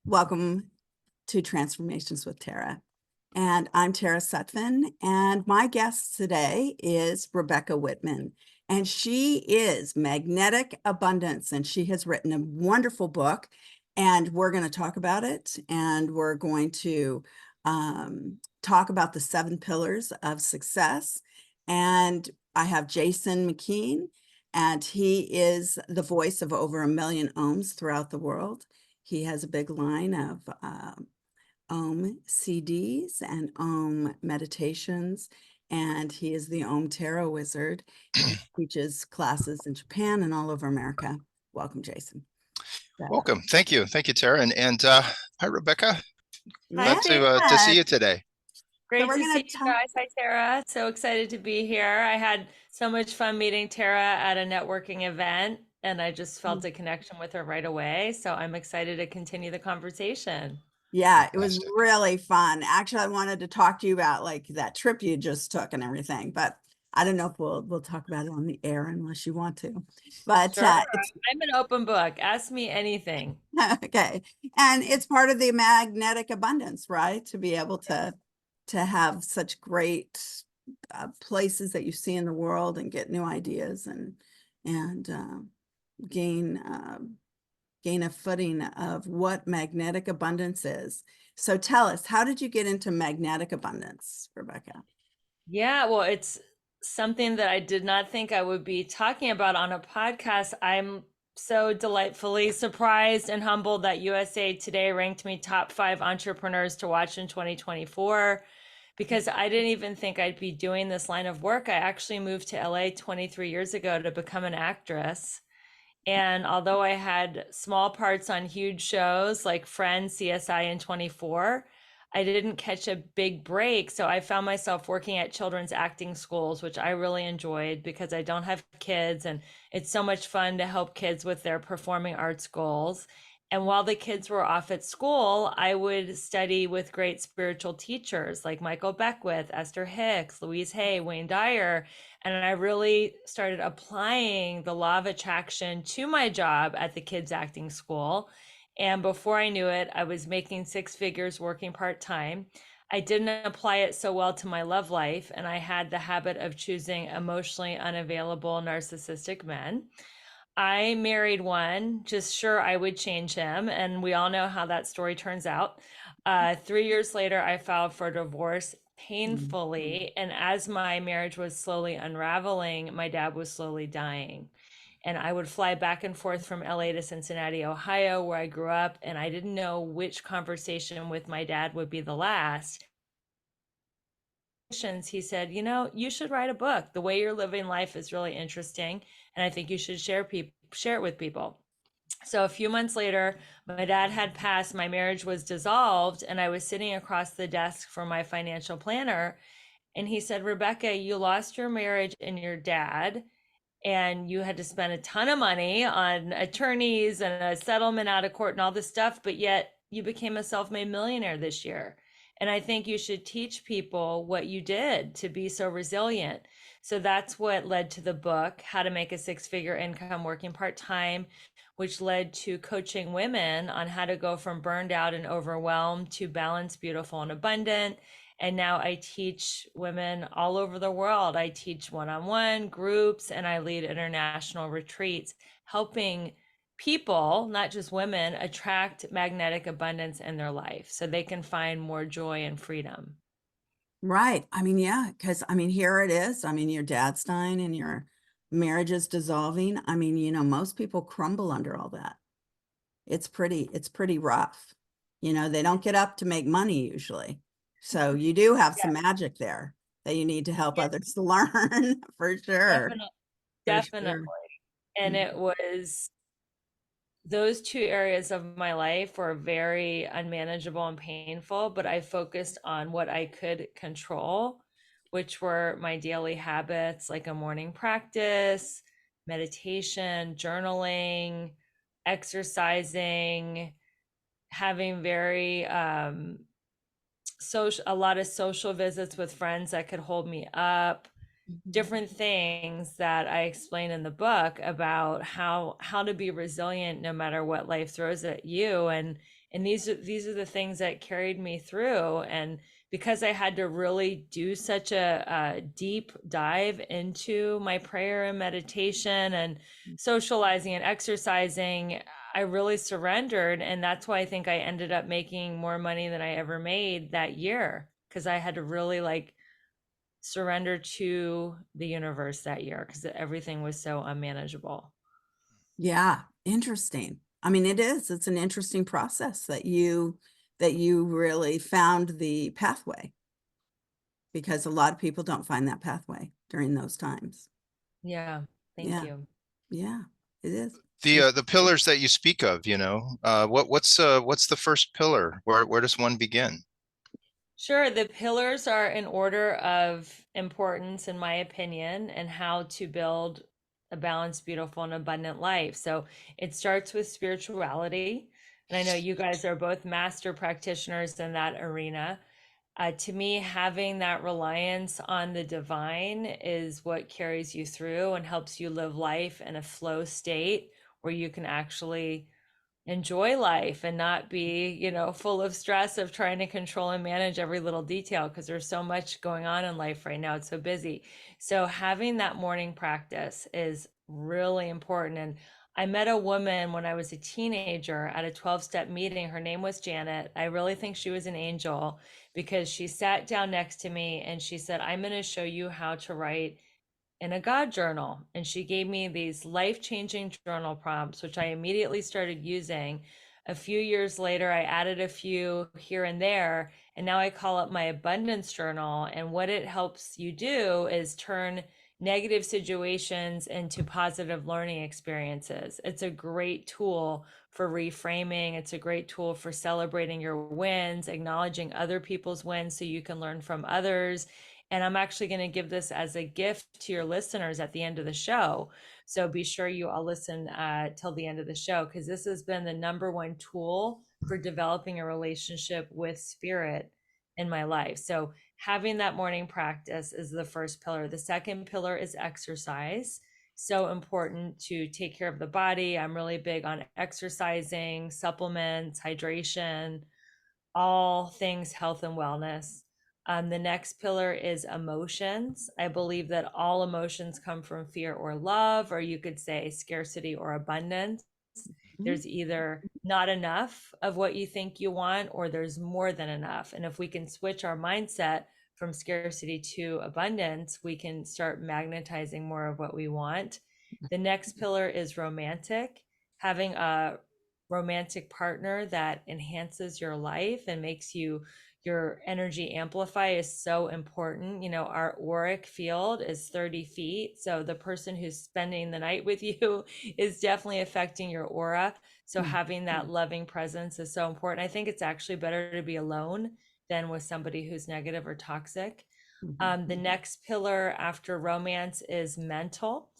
Welcome to Transformations with Tara. And I'm Tara Sutphen, and my guest today is Rebecca Whitman. And she is Magnetic Abundance, and she has written a wonderful book, and we're going to talk about it. And we're going to talk about the 7 pillars of success. And I have Jason McKean, and he is the voice of over 1 million ohms throughout the world. He has a big line of Om CDs and Om meditations, and he is the Om Tarot Wizard. He teaches classes in Japan and all over America. Welcome, Jason. Welcome. Thank you. Thank you, Tara. And hi, Rebecca. Hi, Glad to see you today. Great to see you guys. Hi, Tara. So excited to be here. I had so much fun meeting Tara at a networking event, and I just felt a connection with her right away. So I'm excited to continue the conversation. Yeah, it was really fun. Actually, I wanted to talk to you about like that trip you just took and everything, but I don't know if we'll talk about it on the air unless you want to. But sure, I'm an open book. Ask me anything. Okay. And it's part of the magnetic abundance, right? To be able to have such great places that you see in the world and get new ideas and gain a footing of what magnetic abundance is. So tell us, how did you get into magnetic abundance, Rebecca? Yeah, well, it's something that I did not think I would be talking about on a podcast. I'm so delightfully surprised and humbled that USA Today ranked me top 5 entrepreneurs to watch in 2024, because I didn't even think I'd be doing this line of work. I actually moved to LA 23 years ago to become an actress. And although I had small parts on huge shows like Friends, CSI, and 24, I didn't catch a big break. So I found myself working at children's acting schools, which I really enjoyed because I don't have kids. And it's so much fun to help kids with their performing arts goals. And while the kids were off at school, I would study with great spiritual teachers like Michael Beckwith, Esther Hicks, Louise Hay, Wayne Dyer. And I really started applying the law of attraction to my job at the kids acting school. And before I knew it, I was making 6 figures working part-time. I didn't apply it so well to my love life, and I had the habit of choosing emotionally unavailable narcissistic men. I married one, just sure I would change him, and we all know how that story turns out. 3 years later, I filed for divorce painfully, and as my marriage was slowly unraveling, my dad was slowly dying. And I would fly back and forth from LA to Cincinnati, Ohio, where I grew up, and I didn't know which conversation with my dad would be the last. He said, you should write a book. The way you're living life is really interesting, and I think you should share it with people. So a few months later, my dad had passed, my marriage was dissolved, and I was sitting across the desk from my financial planner, and he said, Rebecca, you lost your marriage and your dad, and you had to spend a ton of money on attorneys and a settlement out of court and all this stuff, but yet you became a self-made millionaire this year. And I think you should teach people what you did to be so resilient. So that's what led to the book, How to Make a 6-Figure Income Working Part-Time, which led to coaching women on how to go from burned out and overwhelmed to balanced, beautiful, and abundant. And now I teach women all over the world. I teach one-on-one groups, and I lead international retreats, helping people, not just women, attract magnetic abundance in their life so they can find more joy and freedom. Right. I mean, yeah, because I mean, here it is. I mean, your dad's dying and your marriage is dissolving. I mean, most people crumble under all that. It's pretty rough. They don't get up to make money usually. So you do have some magic there that you need to help others to learn for sure. Definitely. And it was those 2 areas of my life were very unmanageable and painful, but I focused on what I could control, which were my daily habits, like a morning practice, meditation, journaling, exercising, having very a lot of social visits with friends that could hold me up, different things that I explain in the book about how to be resilient no matter what life throws at you. And And these are the things that carried me through. And because I had to really do such a deep dive into my prayer and meditation and socializing and exercising, I really surrendered. And that's why I think I ended up making more money than I ever made that year, because I had to really like surrender to the universe that year because everything was so unmanageable. Yeah, interesting. I mean, it's an interesting process that you really found the pathway, because a lot of people don't find that pathway during those times. Yeah, thank Yeah. you. Yeah, it is. The pillars that you speak of, what's the first pillar? Where does one begin? Sure. The pillars are in order of importance, in my opinion, and how to build a balanced, beautiful, and abundant life. So it starts with spirituality. And I know you guys are both master practitioners in that arena. To me, having that reliance on the divine is what carries you through and helps you live life in a flow state where you can actually enjoy life and not be, full of stress of trying to control and manage every little detail, because there's so much going on in life right now. It's so busy. So having that morning practice is really important. And I met a woman when I was a teenager at a 12-step meeting. Her name was Janet. I really think she was an angel, because she sat down next to me and she said, "I'm going to show you how to write in a God journal." And she gave me these life-changing journal prompts, which I immediately started using. A few years later, I added a few here and there, and now I call it my abundance journal. And what it helps you do is turn negative situations into positive learning experiences. It's a great tool for reframing. It's a great tool for celebrating your wins, acknowledging other people's wins so you can learn from others. And I'm actually going to give this as a gift to your listeners at the end of the show. So be sure you all listen till the end of the show, because this has been the number one tool for developing a relationship with spirit in my life. So having that morning practice is the first pillar. The second pillar is exercise. So important to take care of the body. I'm really big on exercising, supplements, hydration, all things health and wellness. The next pillar is emotions. I believe that all emotions come from fear or love, or you could say scarcity or abundance. There's either not enough of what you think you want, or there's more than enough. And if we can switch our mindset from scarcity to abundance, we can start magnetizing more of what we want. The next pillar is romantic. Having a romantic partner that enhances your life and makes your energy amplify is so important. Our auric field is 30 feet. So the person who's spending the night with you is definitely affecting your aura. So having that loving presence is so important. I think it's actually better to be alone than with somebody who's negative or toxic. The next pillar after romance is mental.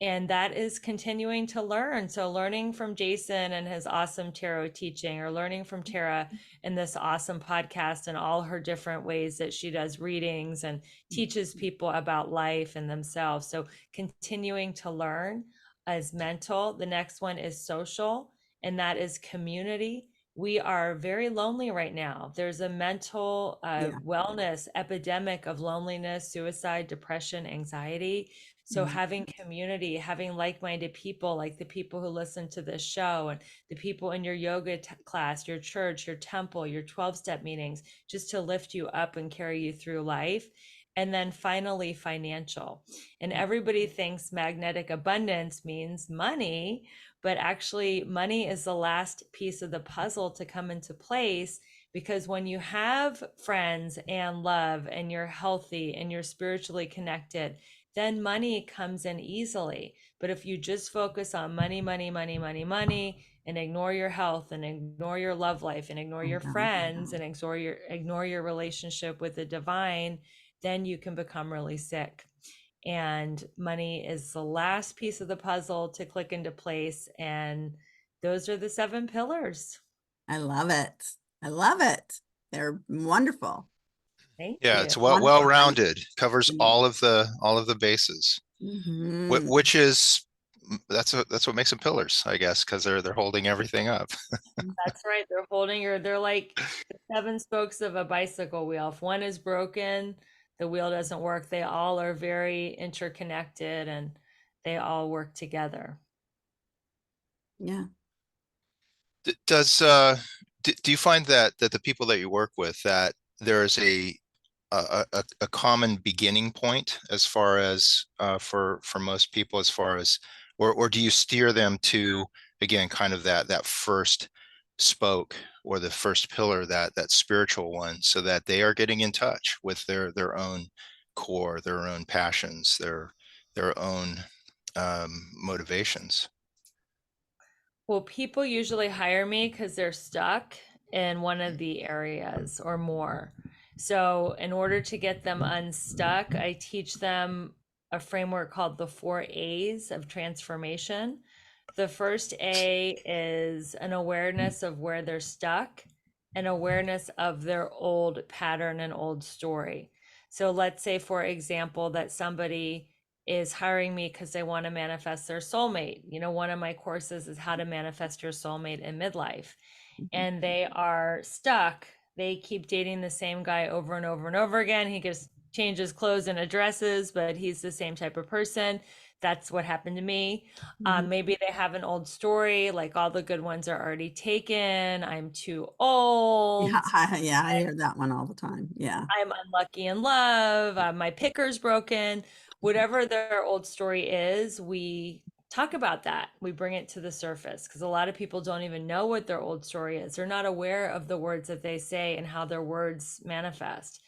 And that is continuing to learn. So learning from Jason and his awesome tarot teaching, or learning from Tara and this awesome podcast and all her different ways that she does readings and teaches people about life and themselves. So continuing to learn is mental. The next one is social, and that is community. We are very lonely right now. There's a mental wellness epidemic of loneliness, suicide, depression, anxiety. So having community, having like-minded people, like the people who listen to this show and the people in your yoga class, your church, your temple, your 12-step meetings, just to lift you up and carry you through life. And then finally, financial. And everybody thinks magnetic abundance means money, but actually money is the last piece of the puzzle to come into place, because when you have friends and love and you're healthy and you're spiritually connected, then money comes in easily. But if you just focus on money, money, money, money, money, and ignore your health and ignore your love life and ignore your friends and ignore your relationship with the divine, then you can become really sick. And money is the last piece of the puzzle to click into place. And those are the 7 pillars. I love it. I love it. They're wonderful. Thank Yeah, you. it's well-rounded, covers all of the bases, Mhm. which is that's what makes them pillars, I guess, because they're holding everything up. That's right. They're holding your, they're like the seven spokes of a bicycle wheel. If one is broken, the wheel doesn't work. They all are very interconnected and they all work together. Yeah. Does do you find that the people that you work with, that there's a common beginning point as far as for most people, as far as, or do you steer them to, again, kind of that first spoke or the first pillar, that spiritual one, so that they are getting in touch with their own core, their own passions, their own motivations? Well, people usually hire me because they're stuck in one of the areas or more. So, in order to get them unstuck, I teach them a framework called the 4 A's of transformation. The first A is an awareness of where they're stuck, an awareness of their old pattern and old story. So, let's say, for example, that somebody is hiring me because they want to manifest their soulmate. You know, one of my courses is how to manifest your soulmate in midlife. And they are stuck. They keep dating the same guy over and over and over again. He just changes clothes and addresses, but he's the same type of person. That's what happened to me. Maybe they have an old story, like all the good ones are already taken. I'm too old. Yeah, I hear that one all the time. Yeah. I'm unlucky in love. My picker's broken. Whatever their old story is, we talk about that. We bring it to the surface because a lot of people don't even know what their old story is. They're not aware of the words that they say and how their words manifest.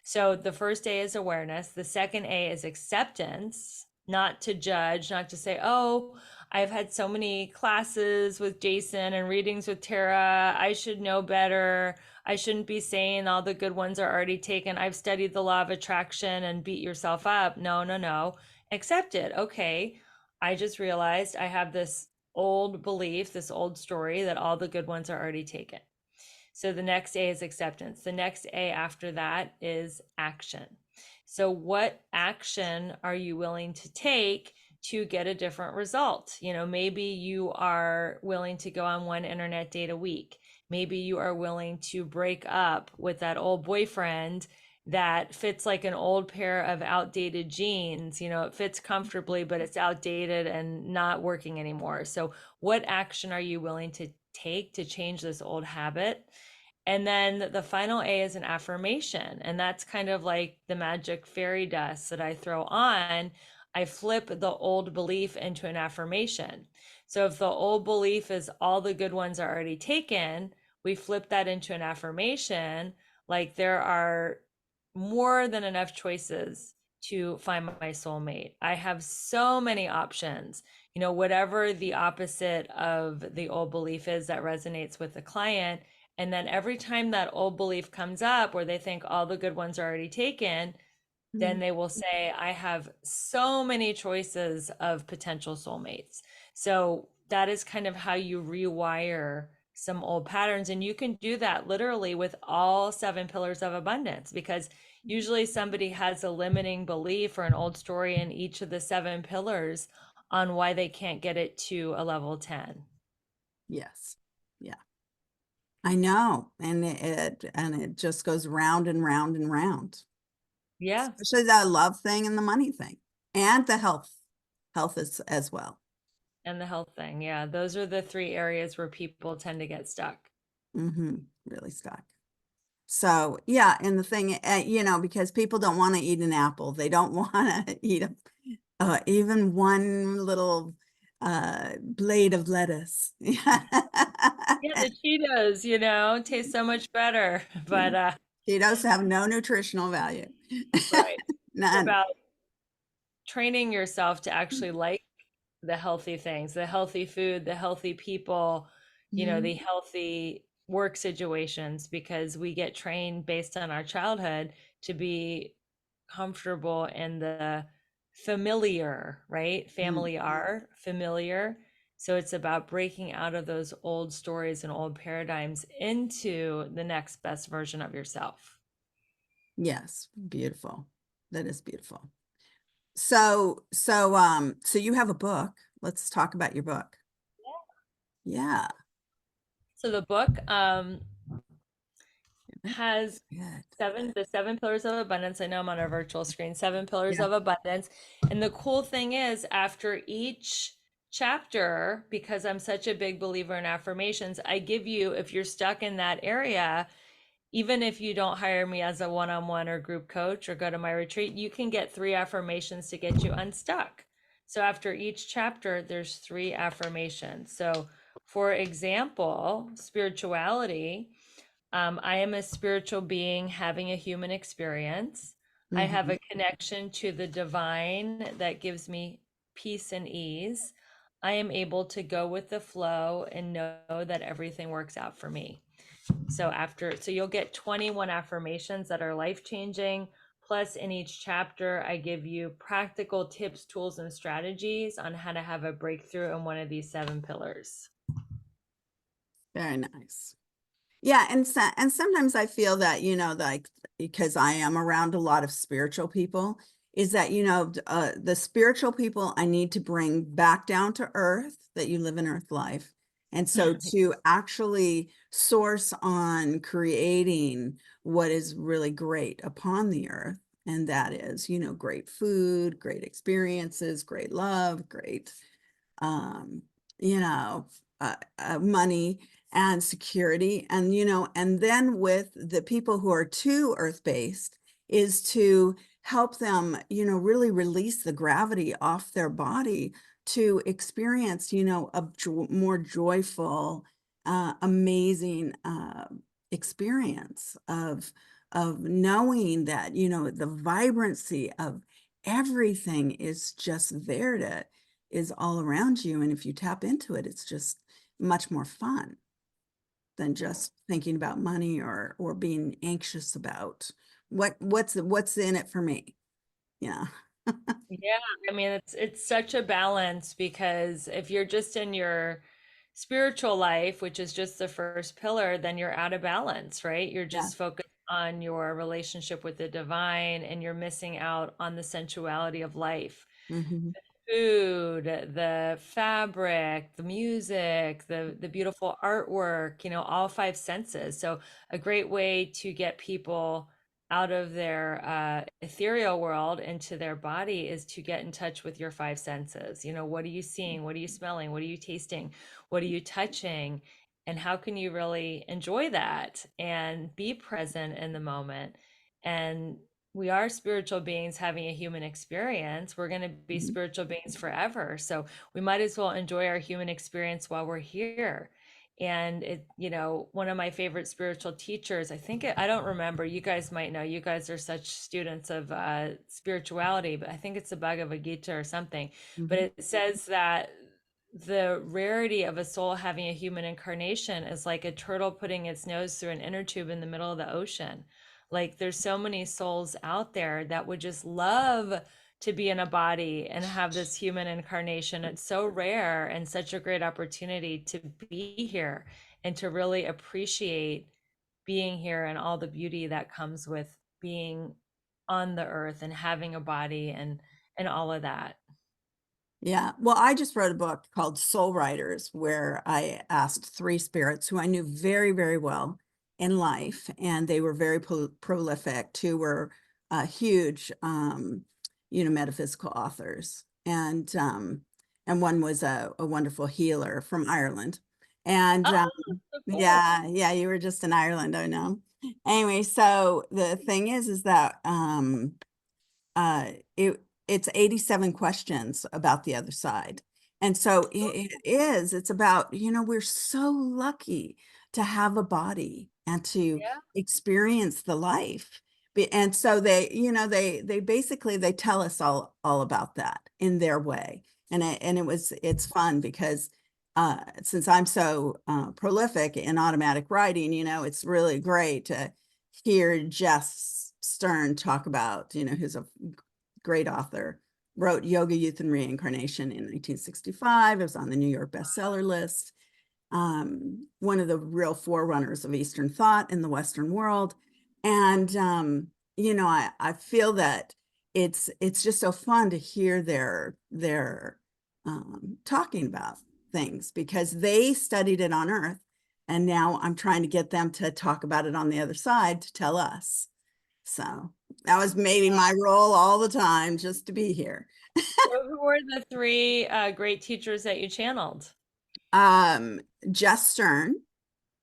So the first A is awareness. The second A is acceptance, not to judge, not to say, oh, I've had so many classes with Jason and readings with Tara. I should know better. I shouldn't be saying all the good ones are already taken. I've studied the law of attraction and beat yourself up. No, no, no. Accept it. Okay. I just realized I have this old belief, this old story that all the good ones are already taken. So the next A is acceptance. The next A after that is action. So what action are you willing to take to get a different result? You know, maybe you are willing to go on one internet date a week. Maybe you are willing to break up with that old boyfriend that fits like an old pair of outdated jeans. You know, it fits comfortably, but it's outdated and not working anymore. So what action are you willing to take to change this old habit? And then the final A is an affirmation. And that's kind of like the magic fairy dust that I throw on. I flip the old belief into an affirmation. So if the old belief is all the good ones are already taken, we flip that into an affirmation. Like there are more than enough choices to find my soulmate. I have so many options. You know, whatever the opposite of the old belief is that resonates with the client. And then every time that old belief comes up where they think all the good ones are already taken, then they will say, I have so many choices of potential soulmates. So that is kind of how you rewire some old patterns. And you can do that literally with all 7 pillars of abundance, because usually somebody has a limiting belief or an old story in each of the 7 pillars on why they can't get it to a level 10. Yes. Yeah. I know. And it just goes round and round and round. Yeah. Especially the love thing and the money thing and the health is as well. And the health thing. Yeah. Those are the 3 areas where people tend to get stuck. Really stuck. So yeah. And the thing, you know, because people don't want to eat an apple. They don't want to eat even one little blade of lettuce. Yeah, the Cheetos, you know, taste so much better. But Cheetos have no nutritional value. right. It's None. about training yourself to actually like the healthy things, the healthy food, the healthy people, you know, the healthy work situations, because we get trained based on our childhood to be comfortable in the familiar, right? Family are familiar. So it's about breaking out of those old stories and old paradigms into the next best version of yourself. Yes, beautiful. That is beautiful. So you have a book, let's talk about your book. Yeah. So the book has Good. the 7 pillars of abundance. I know I'm on a virtual screen. 7 pillars Yeah. of abundance. And the cool thing is, after each chapter, because I'm such a big believer in affirmations, I give you, if you're stuck in that area, even if you don't hire me as a one-on-one or group coach or go to my retreat, you can get 3 affirmations to get you unstuck. So after each chapter, there's 3 affirmations. So for example, spirituality, I am a spiritual being having a human experience. I have Mhm. a connection to the divine that gives me peace and ease. I am able to go with the flow and know that everything works out for me. So you'll get 21 affirmations that are life-changing. Plus, in each chapter, I give you practical tips, tools, and strategies on how to have a breakthrough in one of these 7 pillars. Very nice. Yeah, and sometimes I feel that, like, because I am around a lot of spiritual people, is that, the spiritual people I need to bring back down to earth, that you live in earth life. And so to actually source on creating what is really great upon the earth, and that is, great food, great experiences, great love, great um, you know, money and security. And, and then with the people who are too earth-based is to help them, really release the gravity off their body to experience, a more joyful, amazing experience of knowing that, the vibrancy of everything is just there to is all around you. And if you tap into it, it's just much more fun than just thinking about money or being anxious about what's in it for me. Yeah. Yeah, I mean it's such a balance, because if you're just in your spiritual life, which is just the first pillar, then you're out of balance, right? You're Yeah. just focused on your relationship with the divine, and you're missing out on the sensuality of life. Mm-hmm. Food, the fabric, the music, the beautiful artwork, all 5 senses. So a great way to get people out of their ethereal world into their body is to get in touch with your 5 senses. What are you seeing? What are you smelling? What are you tasting? What are you touching? And how can you really enjoy that and be present in the moment? And we are spiritual beings having a human experience. We're going to be Mm-hmm. spiritual beings forever. So we might as well enjoy our human experience while we're here. And one of my favorite spiritual teachers, I don't remember, you guys might know, you guys are such students of spirituality, but I think it's the Bhagavad Gita or something. But Mm-hmm. it says that the rarity of a soul having a human incarnation is like a turtle putting its nose through an inner tube in the middle of the ocean. Like, there's so many souls out there that would just love to be in a body and have this human incarnation. It's so rare and such a great opportunity to be here and to really appreciate being here and all the beauty that comes with being on the earth and having a body and all of that. Yeah. Well, I just wrote a book called Soul Riders, where I asked 3 spirits who I knew very, very well in life, and they were very prolific. 2 were huge, metaphysical authors, and one was a wonderful healer from Ireland. And Oh, so cool. yeah, you were just in Ireland, I know. Anyway, so the thing is that it's 87 questions about the other side. And so it's about, we're so lucky to have a body and to Yeah. experience the life. And so they basically, they tell us all about that in their way. And it's fun because since I'm so prolific in automatic writing, it's really great to hear Jess Stern talk about, who's a great author, wrote Yoga, Youth, and Reincarnation in 1965. It was on the New York bestseller list. One of the real forerunners of Eastern thought in the Western world. And, I feel that it's just so fun to hear their talking about things because they studied it on Earth. And now I'm trying to get them to talk about it on the other side to tell us. So that was maybe my role all the time, just to be here. Who were the three great teachers that you channeled? Jess Stern,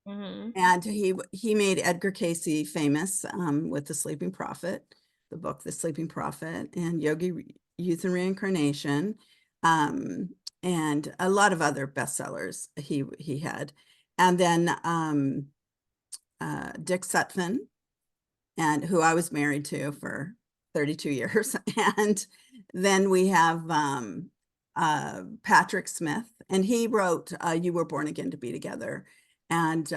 Mm-hmm. and he made Edgar Cayce famous with The Sleeping Prophet, the book The Sleeping Prophet, and Yogi Youth and Reincarnation, and a lot of other bestsellers he had. And then Dick Sutphen, and who I was married to for 32 years. And then we have Patrick Smith, and he wrote You Were Born Again to Be Together. And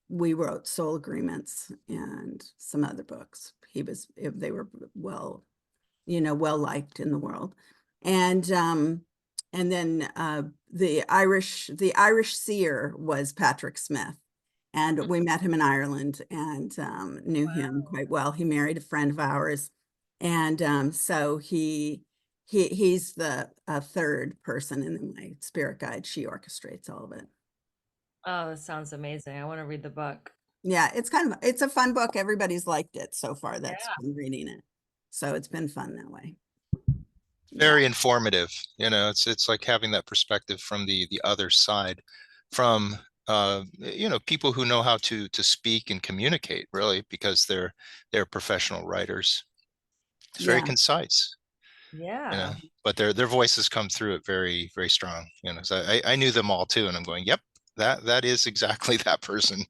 we wrote Soul Agreements and some other books. They were well liked in the world. And then the Irish seer was Patrick Smith. And we met him in Ireland and knew him quite well. He married a friend of ours. And so he's the third person in my spirit guide. She orchestrates all of it. Oh, that sounds amazing. I want to read the book. Yeah, it's a fun book. Everybody's liked it so far that's been reading it. So it's been fun that way. Very informative. It's like having that perspective from the other side, from people who know how to speak and communicate, really, because they're professional writers. It's very concise. Yeah. But their voices come through it very, very strong. So I knew them all too, and I'm going, yep, that is exactly that person.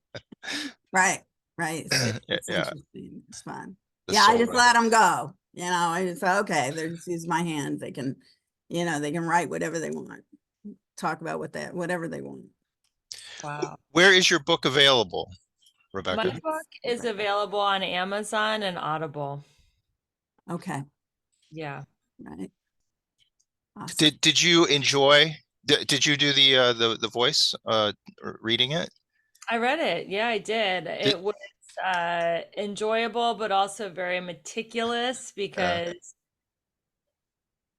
Right. It's Yeah. interesting. It's fun. The I soul just writer. let them go. I just thought, okay, they just use my hands. They can, they can write whatever they want, talk about whatever they want. Wow. Where is your book available, Rebecca? My book is available on Amazon and Audible. Okay. Yeah. Right. Awesome. Did you enjoy? Did you do the voice reading it? I read it. Yeah, I did. It was enjoyable, but also very meticulous because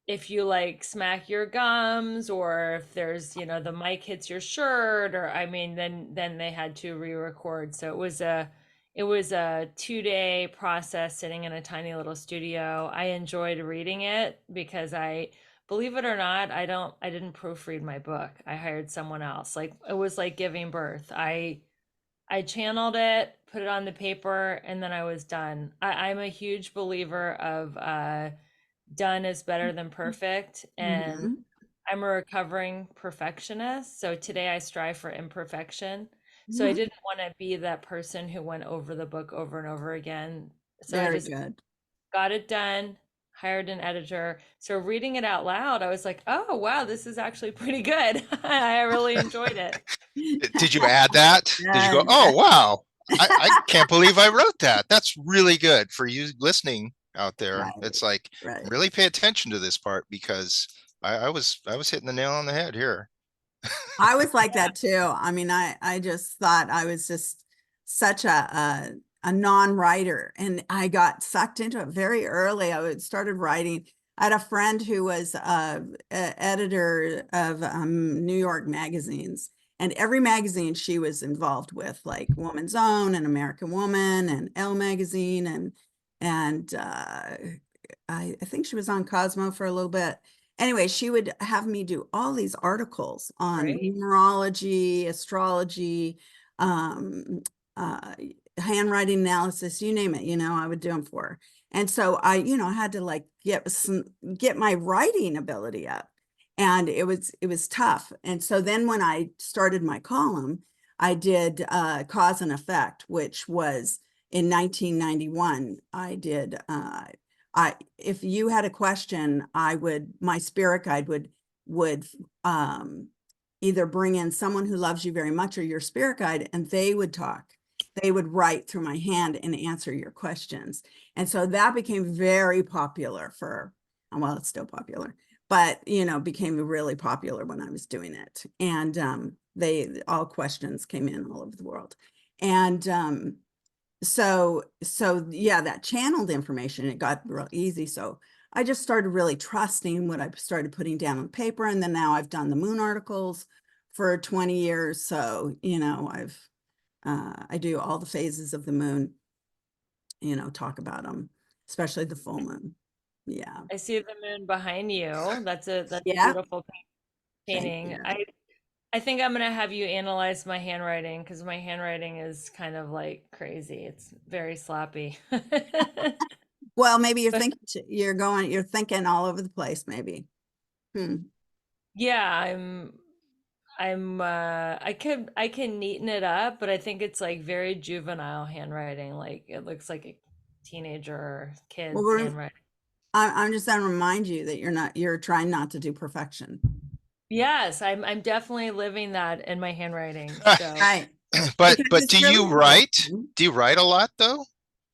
if you like smack your gums, or if there's the mic hits your shirt, or then they had to re-record. So it was a 2-day process sitting in a tiny little studio. I enjoyed reading it because believe it or not, I didn't proofread my book. I hired someone else. Like, it was like giving birth. I channeled it, put it on the paper, and then I was done. I'm a huge believer of done is better than perfect. And I'm a recovering perfectionist. So today I strive for imperfection. So I didn't want to be that person who went over the book over and over again. So I just got it done, hired an editor. So reading it out loud, I was like, oh, wow, this is actually pretty good. I really enjoyed it. Did you add that? Did you go, oh, wow, I can't believe I wrote that. That's really good for you listening out there. Right. It's like, really pay attention to this part, because I was hitting the nail on the head here. I was like that too. I just thought I was just such a non-writer, and I got sucked into it very early. I started writing. I had a friend who was editor of New York magazines, and every magazine she was involved with, like Woman's Own and American Woman and Elle magazine, and I think she was on Cosmo for a little bit. Anyway, she would have me do all these articles on numerology, astrology, handwriting analysis, you name it, I would do them for her. And so I had to get my writing ability up, and it was tough. And so then when I started my column, I did Cause and Effect, which was in 1991. I did if you had a question, my spirit guide would either bring in someone who loves you very much or your spirit guide, and they would talk. They would write through my hand and answer your questions. And so that became very popular well, it's still popular, but became really popular when I was doing it. And all questions came in all over the world. And so yeah, that channeled information, it got real easy. So I just started really trusting what I started putting down on paper. And then now I've done the moon articles for 20 years. So, I do all the phases of the moon, talk about them, especially the full moon. Yeah. I see the moon behind you. That's a Yeah. beautiful Thank painting. you. I think I'm gonna have you analyze my handwriting because my handwriting is kind of like crazy. It's very sloppy. Well, maybe you're But thinking, you're thinking all over the place, maybe. yeah, I can neaten it up, but I think it's like very juvenile handwriting. Like it looks like a teenager or Well, kid's handwriting. I'm just going to remind you that you're trying not to do perfection. Yes, I'm definitely living that in my handwriting. So Right. But Because it's do really you write? important. Do you write a lot though?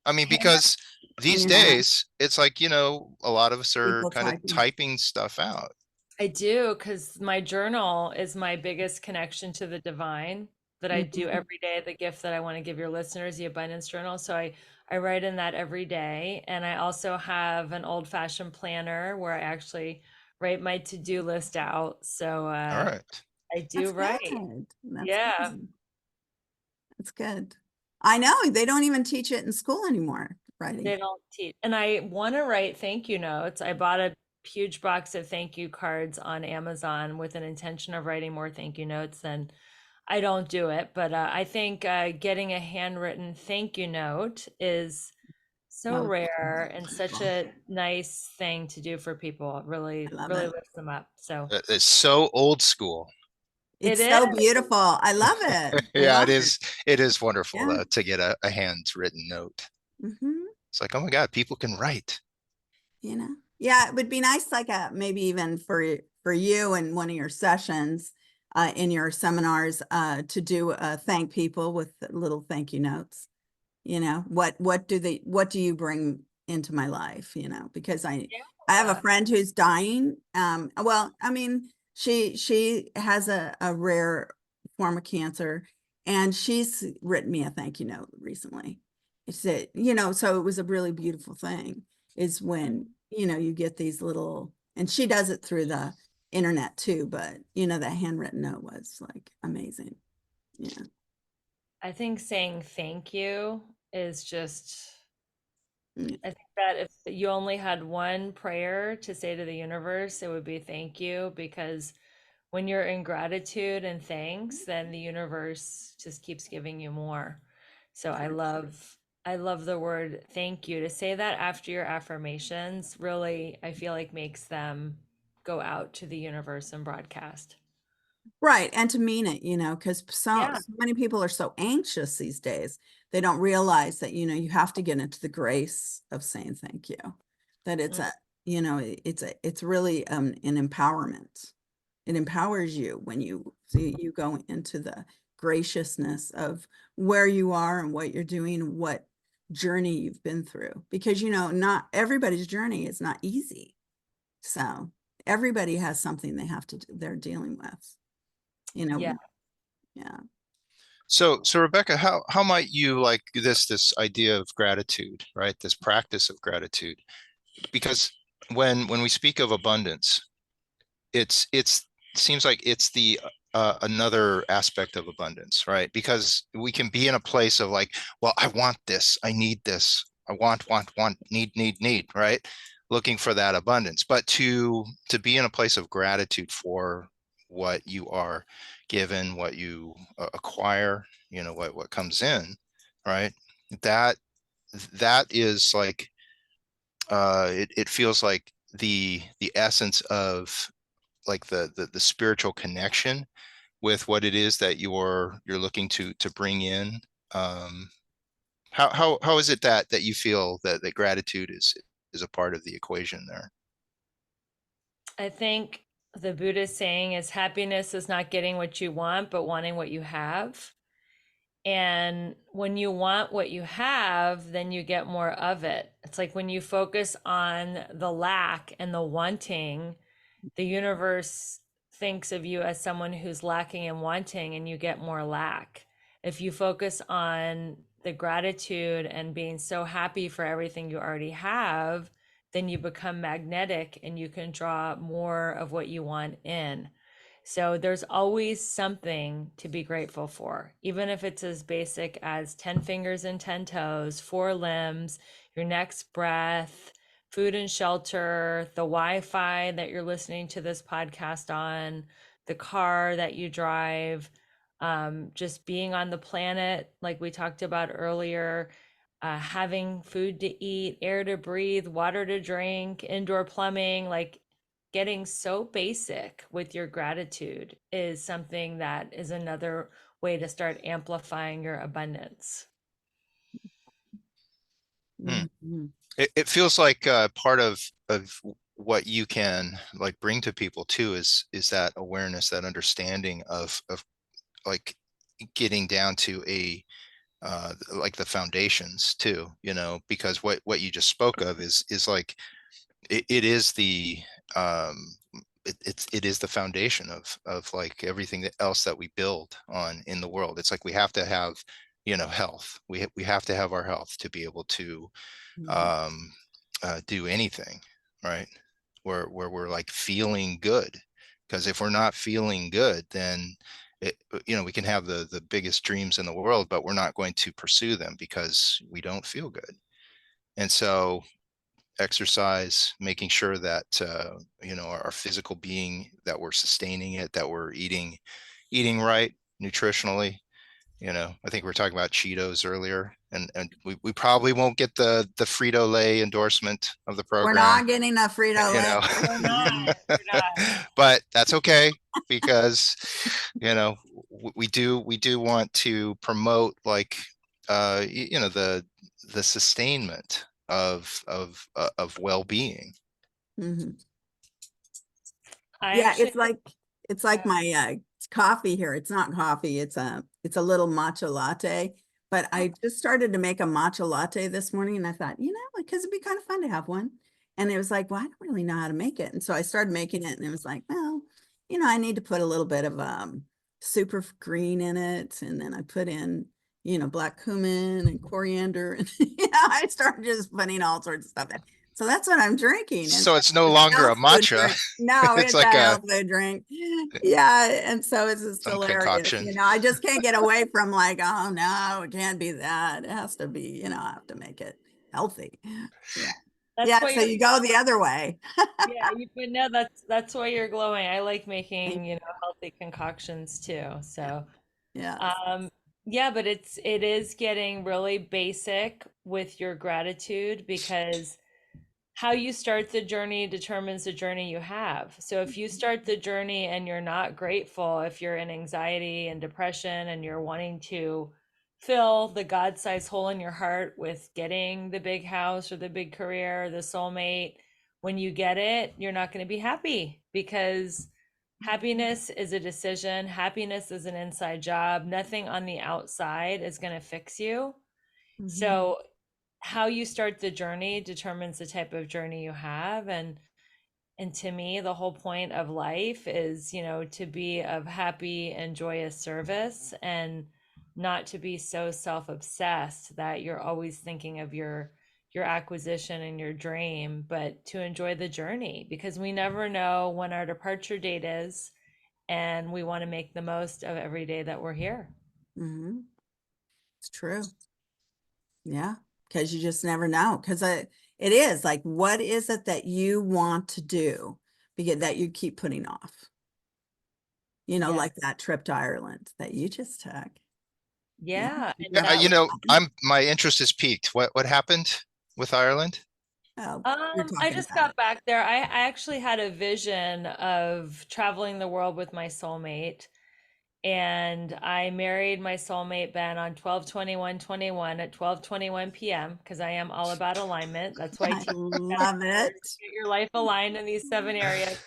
I mean, Hand because in these your hand, days it's like, a lot of us are people kind of typing. typing stuff out. I do because my journal is my biggest connection to the divine that I do Mhm. every day, the gift that I want to give your listeners, the abundance journal. So I write in that every day. And I also have an old fashioned planner where I actually write my to-do list out. So All right. I do That's write. good. That's Yeah. good. That's good. I know they don't even teach it in school anymore, writing. They don't teach. And I want to write thank you notes. I bought a huge box of thank you cards on Amazon with an intention of writing more thank you notes. Then I don't do it, but I think getting a handwritten thank you note is so Oh, rare and such wonderful. a nice thing to do for people. It really, I love really it. lifts them up. So It's so old school. it It's is. so beautiful. I love it. I Yeah, love it it. is. It is wonderful Yeah. to get a handwritten note. Hmm. It's like, oh my God, people can write. Yeah, it would be nice, like maybe even for you in one of your sessions, in your seminars, to do thank people with little thank you notes. What do you bring into my life? Because I have a Yeah. friend who's dying. Well, I mean, she has a rare form of cancer, and she's written me a thank you note recently. It said, so it was a really beautiful thing, is when, you get these little, and she does it through the internet too, but that handwritten note was like amazing. Yeah. I think saying thank you is just, Mm. I think that if you only had one prayer to say to the universe, it would be thank you, because when you're in gratitude and thanks, then the universe just keeps giving you more. So I love the word thank you. To say that after your affirmations really, I feel like makes them go out to the universe and broadcast. Right. And to mean it, because Yeah. so many people are so anxious these days. They don't realize that, you have to get into the grace of saying thank you, that it's Mm, it's really an empowerment. It empowers you when you go into the graciousness of where you are and what you're doing, what journey you've been through, because, not everybody's journey is not easy. So everybody has something they're dealing with, you yeah. know, yeah. So Rebecca, how might you like this idea of gratitude, right? This practice of gratitude, because when we speak of abundance, it's seems like it's the another aspect of abundance, right? Because we can be in a place of like, well, I want this, I need this, I want, need, right? Looking for that abundance, but to be in a place of gratitude for what you are given, what you acquire, what comes in, right? That that is like it feels like the essence of like the spiritual connection with what it is that you're looking to bring in. Um, how is it that you feel that gratitude is a part of the equation there? I think the Buddhist saying is happiness is not getting what you want, but wanting what you have. And when you want what you have, then you get more of it. It's like when you focus on the lack and the wanting, the universe thinks of you as someone who's lacking and wanting, and you get more lack. If you focus on the gratitude and being so happy for everything you already have, then you become magnetic and you can draw more of what you want in. So there's always something to be grateful for, even if it's as basic as 10 fingers and 10 toes, 4 limbs, your next breath, food and shelter, the Wi-Fi that you're listening to this podcast on, the car that you drive, just being on the planet, like we talked about earlier, having food to eat, air to breathe, water to drink, indoor plumbing, like getting so basic with your gratitude is something that is another way to start amplifying your abundance. Mhm. It feels like part of what you can like bring to people too is that awareness, that understanding of like getting down to a like the foundations too, you know, because what you just spoke of is like it is the it is the foundation of like everything else that we build on in the world. It's like we have to have, you know, health. We have to have our health to be able to do anything, right? Where we're like feeling good, because if we're not feeling good, then you know, we can have the biggest dreams in the world, but we're not going to pursue them because we don't feel good. And so exercise, making sure that you know, our physical being, that we're sustaining it, that we're eating right nutritionally. You know, I think we were talking about Cheetos earlier, and we probably won't get the Frito-Lay endorsement of the We're program, not getting a Frito you Lay. know. We're not. But that's okay, because you know, we do want to promote like you know, the sustainment of well-being. Mhm. I Yeah, actually, it's like my coffee here. It's not coffee. It's a little matcha latte. But I just started to make a matcha latte this morning, and I thought, you know, because it'd be kind of fun to have one. And it was like, well, I don't really know how to make it. And so I started making it, and it was like, well, you know, I need to put a little bit of super green in it, and then I put in, you know, black cumin and coriander, and you know, I started just putting all sorts of stuff in. So that's what I'm drinking. And So so it's no it's a longer health a food matcha. drink. No, It's it's a like health food drink. Yeah. And so it's just some hilarious. concoction. You know, I just can't get away from like, oh no, it can't be that. It has to be, you know, I have to make it healthy. Yeah. that's Yeah. why So you're, you go the other way. yeah, but no, that's why you're glowing. I like making, you know, healthy concoctions too. So, Yes. um, yeah, but it is getting really basic with your gratitude, because how you start the journey determines the journey you have. So if you start the journey and you're not grateful, if you're in anxiety and depression and you're wanting to fill the God-sized hole in your heart with getting the big house or the big career, or the soulmate, when you get it, you're not going to be happy, because happiness is a decision. Happiness is an inside job. Nothing on the outside is going to fix you. Mhm. So how you start the journey determines the type of journey you have. And to me, the whole point of life is, you know, to be of happy and joyous service, and not to be so self-obsessed that you're always thinking of your acquisition and your dream, but to enjoy the journey, because we never know when our departure date is, and we want to make the most of every day that we're here. Mhm. It's true. Yeah. Because you just never know. Because it is like, what is it that you want to do because that you keep putting off? You know, Yeah. like that trip to Ireland that you just took. Yeah. And Yeah, that you know, my interest is piqued. What happened with Ireland? Oh, you're I talking just about got back there. I actually had a vision of traveling the world with my soulmate. And I married my soulmate Ben on 12/21/21 at 12:21 p.m. because I am all about alignment. That's why I it. I teach love it. get your life aligned in these 7 areas.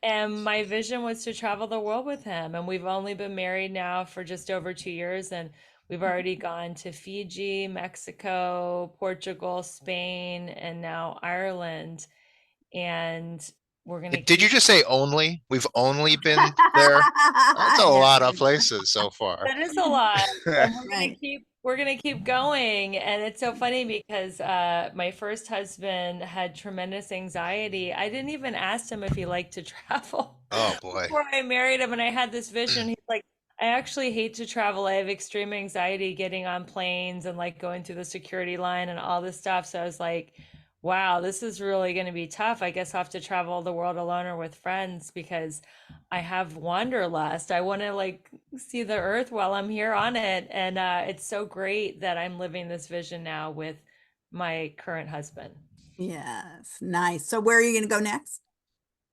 And my vision was to travel the world with him. And we've only been married now for just over 2 years. And we've already gone to Fiji, Mexico, Portugal, Spain, and now Ireland. And we're going to Did you keep. just say only? We've only been there? That's a Yeah, lot of places so far. That is a lot. And we're going to right. keep we're gonna keep going. And it's so funny because my first husband had tremendous anxiety. I didn't even ask him if he liked to travel Oh boy. before I married him, and I had this vision. He's like, I actually hate to travel. I have extreme anxiety getting on planes and like going through the security line and all this stuff. So I was like, wow, this is really going to be tough. I guess I'll have to travel the world alone or with friends because I have wanderlust. I want to like see the earth while I'm here on it. And it's so great that I'm living this vision now with my current husband. Yes, nice. So where are you going to go next?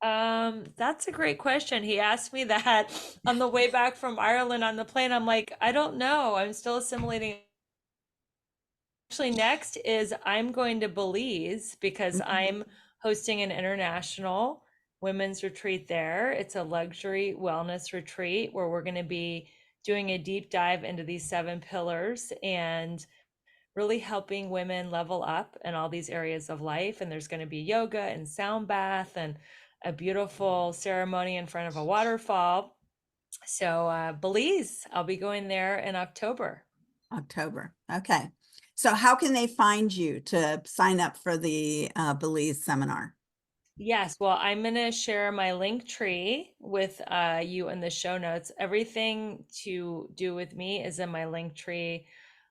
That's a great question. He asked me that on the way back from Ireland on the plane. I'm like, I don't know. I'm still assimilating. Actually, next is I'm going to Belize because Mhm. I'm hosting an international women's retreat there. It's a luxury wellness retreat where we're going to be doing a deep dive into these 7 pillars and really helping women level up in all these areas of life. And there's going to be yoga and sound bath and a beautiful ceremony in front of a waterfall. So, Belize, I'll be going there in October. October. Okay. So how can they find you to sign up for the Belize seminar? Yes, well, I'm going to share my link tree with you in the show notes. Everything to do with me is in my link tree,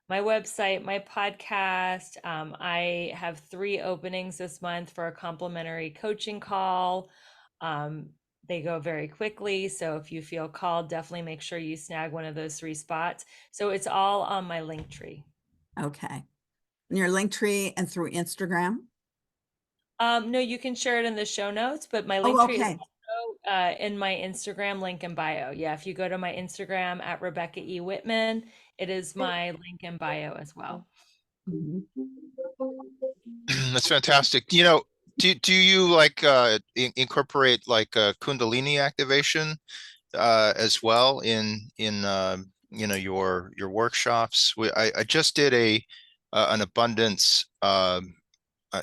my website, my podcast. I have 3 openings this month for a complimentary coaching call. Um, they go very quickly. So if you feel called, definitely make sure you snag one of those 3 spots. So it's all on my link tree. Okay. And your link tree and through Instagram? No, you can share it in the show notes, but my link Oh, tree is okay. also in my Instagram link in bio. Yeah, if you go to my Instagram at Rebecca E. Whitman, it is my link in bio as well. Mhm. That's fantastic. You know, do you like incorporate like Kundalini activation as well in you know your workshops? I just did an abundance.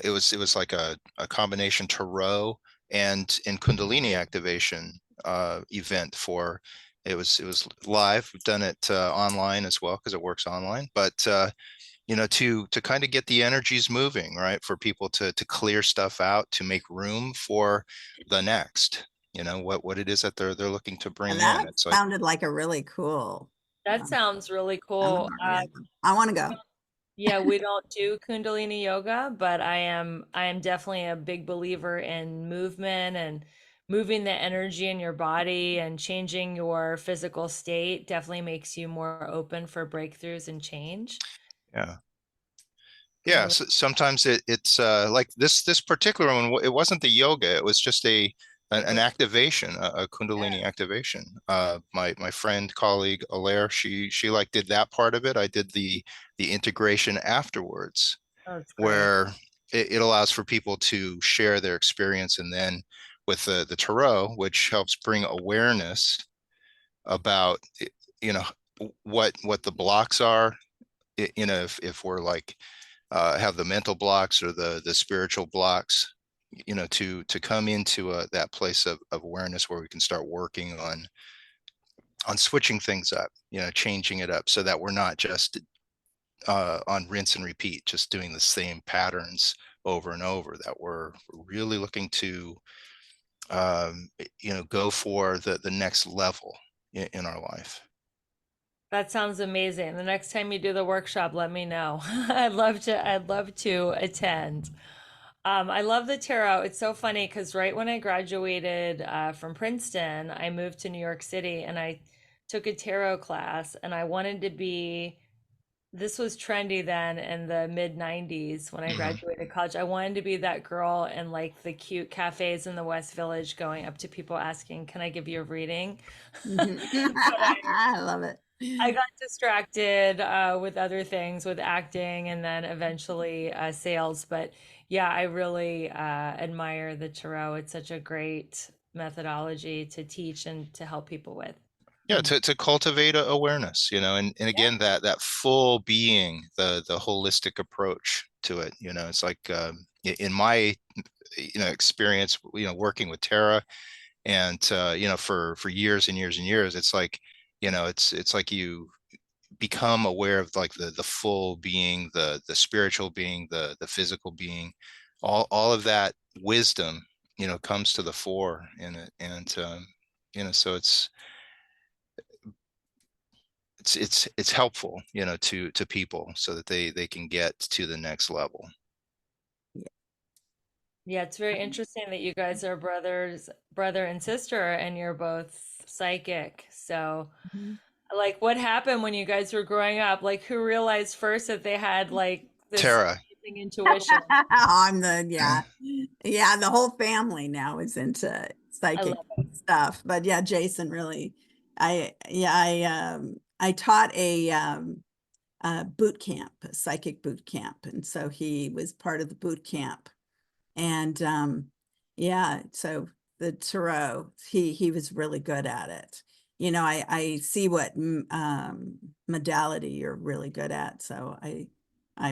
It was like a combination tarot and Kundalini activation event for. It was live. We've done it online as well because it works online, but you know, to kind of get the energies moving, right? For people to clear stuff out, to make room for the next, you know, what it is that they're looking to bring And in. that It's like, sounded like a really cool That sounds really seminar. cool. Yeah. I want to go. Yeah, we don't do Kundalini yoga, but I am definitely a big believer in movement and moving the energy in your body and changing your physical state definitely makes you more open for breakthroughs and change. yeah. I'm Yeah, really so sometimes it's like this particular one. It wasn't the yoga; it was just an activation, a Kundalini activation. My friend, colleague Alaire, she like did that part of it. I did the integration afterwards, Oh, it's great. where it allows for people to share their experience, and then with the tarot, which helps bring awareness about you know what the blocks are. You know, if we're like have the mental blocks or the spiritual blocks, you know, to come into that place of awareness where we can start working on switching things up, you know, changing it up so that we're not just on rinse and repeat, just doing the same patterns over and over, that we're really looking to you know, go for the next level in our life. That sounds amazing. The next time you do the workshop, let me know. I'd love to attend. I love the tarot. It's so funny because right when I graduated from Princeton, I moved to New York City and I took a tarot class and I wanted to be, this was trendy then in the mid 90s when I Mhm. graduated college. I wanted to be that girl in like the cute cafes in the West Village going up to people asking, "Can I give you a reading?" Mhm. But I love it. I got distracted with other things, with acting and then eventually sales. But yeah, I really admire the tarot. It's such a great methodology to teach and to help people with. Yeah, to cultivate awareness, you know, and Yeah. again that full being, the holistic approach to it, you know. It's like in my you know experience, you know, working with Tara and you know for years and years and years, it's like, you know, it's like you become aware of like the full being, the spiritual being, the physical being, all of that wisdom, comes to the fore in it. And so it's helpful, to people so that they can get to the next level. Yeah, it's very interesting that you guys are brother and sister, and you're both psychic. So, like, what happened when you guys were growing up? Like, who realized first that they had like this Tara. amazing intuition? The whole family now is into I psychic love it. stuff. But yeah, Jason really, I taught a boot camp, a psychic boot camp. And so he was part of the boot camp. And so the tarot, he was really good at it. I see what modality you're really good at. So I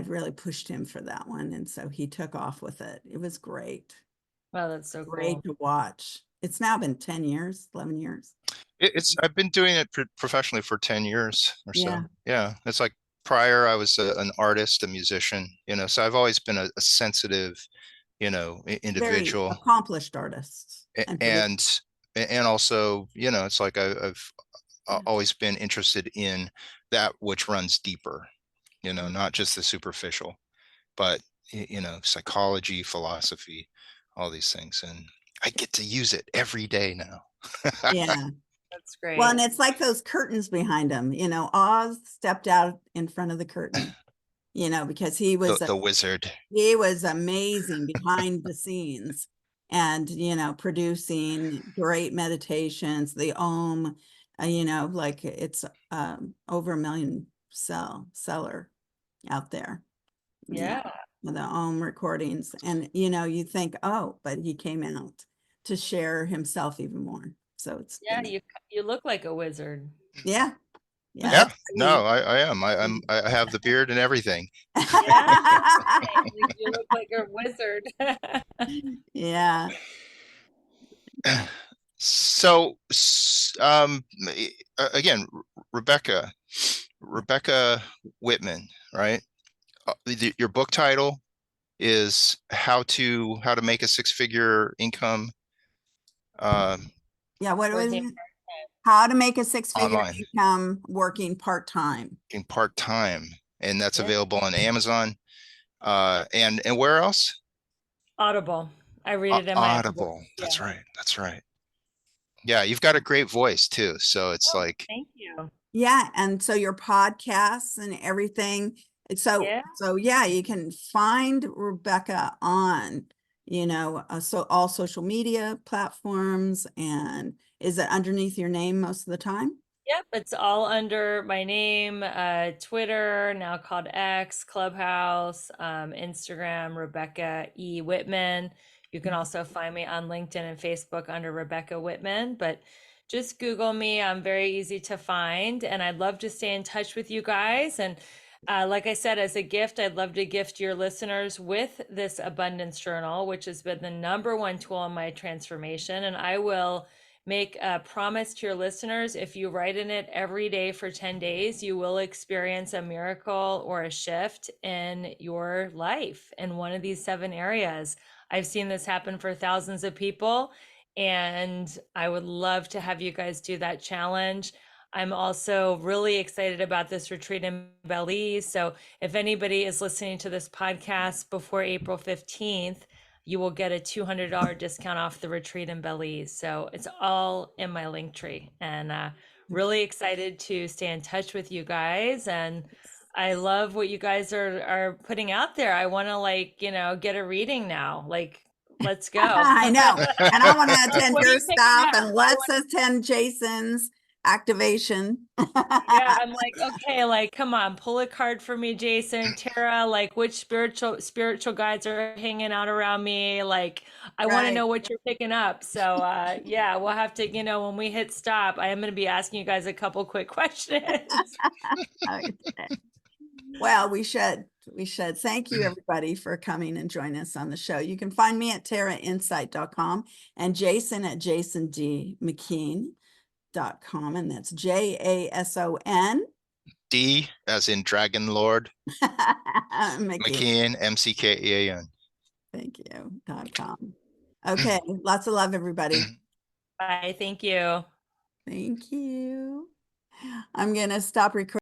really pushed him for that one. And so he took off with it. It was great. Wow, that's so Great cool. to watch. It's now been 10 years, 11 years. I've been doing it professionally for 10 years or so. Yeah. Yeah. It's like prior I was an artist, a musician, so I've always been a sensitive, individual. Very accomplished artists. And also, it's like I've always been interested in that which runs deeper, not just the superficial, but, psychology, philosophy, all these things. And I get to use it every day now. Yeah. That's great. Well, and it's like those curtains behind him, Oz stepped out in front of the curtain, because he was the wizard. He was amazing behind the scenes and, producing great meditations, the Om, like it's over 1 million seller out there. Yeah. With the Om recordings. And, you think, oh, but he came out to share himself even more. So it's, you look like a wizard. yeah. Yeah, no, I am. I have the beard and everything. Yeah, you look like a wizard. Yeah. So, again, Rebecca Whitman, right? Your book title is how to make a six-figure income. Yeah, what was it? How to make a six-figure Online. income working part-time. And that's available on Amazon. And where else? Audible. I read it in my Audible. That's right. That's right. Yeah, you've got a great voice too. So it's like, thank you. Yeah, and so your podcasts and everything. So you can find Rebecca on, so all social media platforms. And is it underneath your name most of the time? Yep, it's all under my name, Twitter, now called X, Clubhouse, Instagram, Rebecca E. Whitman. You can also find me on LinkedIn and Facebook under Rebecca Whitman, but just Google me. I'm very easy to find, and I'd love to stay in touch with you guys. And like I said, as a gift, I'd love to gift your listeners with this abundance journal, which has been the #1 tool in my transformation. And I will make a promise to your listeners. If you write in it every day for 10 days, you will experience a miracle or a shift in your life in one of these 7 areas. I've seen this happen for thousands of people, and I would love to have you guys do that challenge. I'm also really excited about this retreat in Belize. So if anybody is listening to this podcast before April 15th, you will get a $200 discount off the retreat in Belize. So it's all in my link tree, and really excited to stay in touch with you guys. And I love what you guys are putting out there. I want to get a reading now. Let's go. I know. And I want to attend What are your you picking stuff, up? and let's attend Jason's activation. Yeah, I'm like, okay, come on, pull a card for me, Jason. Tara, which spiritual guides are hanging out around me? I want to know what you're picking up. So yeah, we'll have to, when we hit stop, I am going to be asking you guys a couple quick questions. Okay. Well, we should. Thank you, everybody, for coming and joining us on the show. You can find me at tarainsight.com and Jason at jasondmckeen.com, and that's JASON D as in Dragon Lord, McKean. McKean, McKean. Thank you. .com. Okay. Lots of love, everybody. Bye. Thank you. Thank you. I'm going to stop recording.